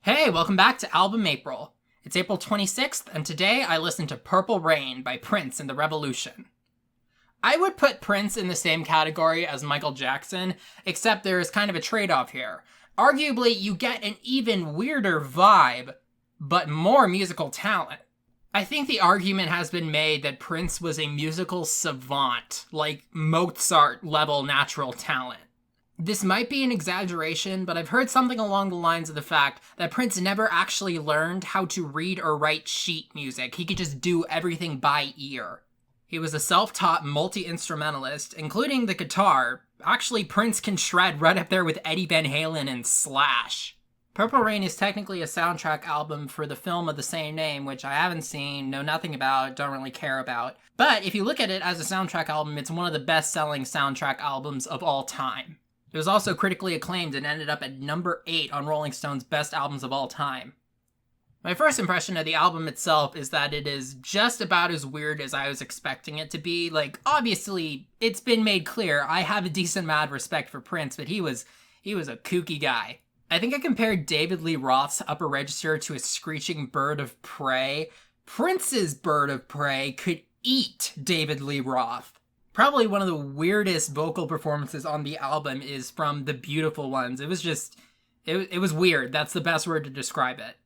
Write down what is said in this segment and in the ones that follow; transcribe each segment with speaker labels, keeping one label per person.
Speaker 1: Hey, welcome back to Album April. It's April 26th, and today I listened to Purple Rain by Prince and the Revolution. I would put Prince in the same category as Michael Jackson, except there is kind of a trade-off here. Arguably, you get an even weirder vibe, but more musical talent. I think the argument has been made that Prince was a musical savant, like Mozart-level natural talent. This might be an exaggeration, but I've heard something along the lines of the fact that Prince never actually learned how to read or write sheet music. He could just do everything by ear. He was a self-taught multi-instrumentalist, including the guitar. Actually, Prince can shred right up there with Eddie Van Halen and Slash. Purple Rain is technically a soundtrack album for the film of the same name, which I haven't seen, know nothing about, don't really care about. But if you look at it as a soundtrack album, it's one of the best-selling soundtrack albums of all time. It was also critically acclaimed and ended up at number 8 on Rolling Stone's Best Albums of All Time. My first impression of the album itself is that it is just about as weird as I was expecting it to be. Like, obviously, it's been made clear I have a decent amount of respect for Prince, but he was a kooky guy. I think I compared David Lee Roth's Upper Register to a screeching bird of prey. Prince's bird of prey could eat David Lee Roth. Probably one of the weirdest vocal performances on the album is from The Beautiful Ones. It was weird. That's the best word to describe it.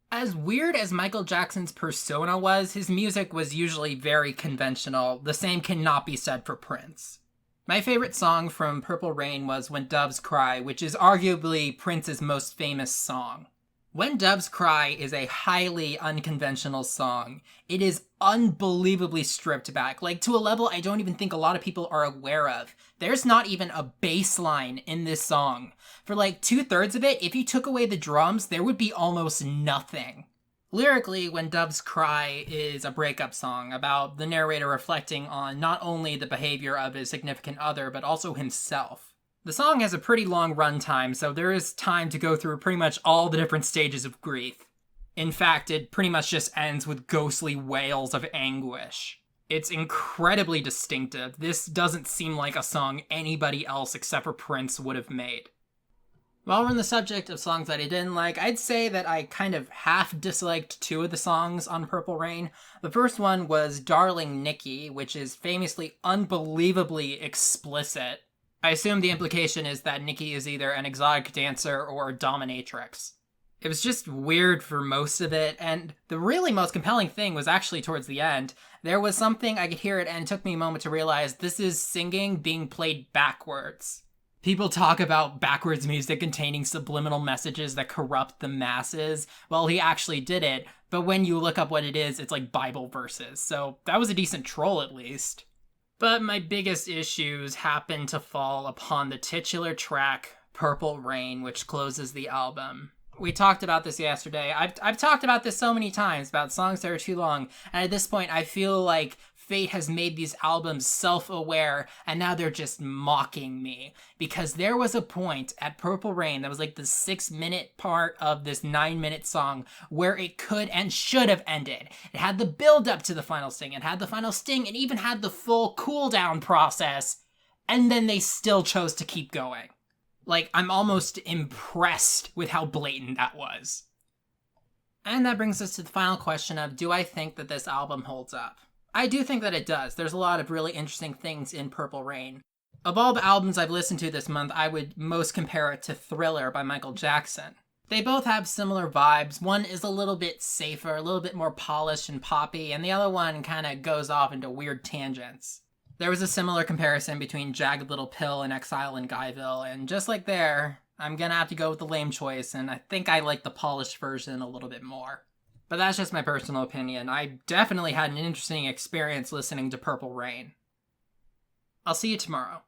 Speaker 1: As weird as Michael Jackson's persona was, his music was usually very conventional. The same cannot be said for Prince. My favorite song from Purple Rain was When Doves Cry, which is arguably Prince's most famous song. When Doves Cry is a highly unconventional song. It is unbelievably stripped back, like to a level I don't even think a lot of people are aware of. There's not even a bass line in this song. For like 2/3 of it, if you took away the drums, there would be almost nothing. Lyrically, When Doves Cry is a breakup song about the narrator reflecting on not only the behavior of his significant other, but also himself. The song has a pretty long runtime, so there is time to go through pretty much all the different stages of grief. In fact, it pretty much just ends with ghostly wails of anguish. It's incredibly distinctive. This doesn't seem like a song anybody else except for Prince would have made. While we're on the subject of songs that I didn't like, I'd say that I kind of half disliked 2 of the songs on Purple Rain. The first one was Darling Nikki, which is famously unbelievably explicit. I assume the implication is that Nikki is either an exotic dancer or a dominatrix. It was just weird for most of it, and the really most compelling thing was actually towards the end. There was something, I could hear it, and it took me a moment to realize this is singing being played backwards. People talk about backwards music containing subliminal messages that corrupt the masses. Well, he actually did it, but when you look up what it is, it's like Bible verses, so that was a decent troll at least. But my biggest issues happen to fall upon the titular track, Purple Rain, which closes the album. We talked about this yesterday. I've talked about this so many times, about songs that are too long, and at this point I feel like fate has made these albums self-aware, and now they're just mocking me. Because there was a point at Purple Rain that was like the 6-minute part of this 9-minute song where it could and should have ended. It had the build-up to the final sting, it had the final sting, it even had the full cool-down process, and then they still chose to keep going. Like, I'm almost impressed with how blatant that was. And that brings us to the final question of, do I think that this album holds up? I do think that it does. There's a lot of really interesting things in Purple Rain. Of all the albums I've listened to this month, I would most compare it to Thriller by Michael Jackson. They both have similar vibes. One is a little bit safer, a little bit more polished and poppy, and the other one kind of goes off into weird tangents. There was a similar comparison between Jagged Little Pill and Exile in Guyville, and just like there, I'm gonna have to go with the lame choice, and I think I like the polished version a little bit more. But that's just my personal opinion. I definitely had an interesting experience listening to Purple Rain. I'll see you tomorrow.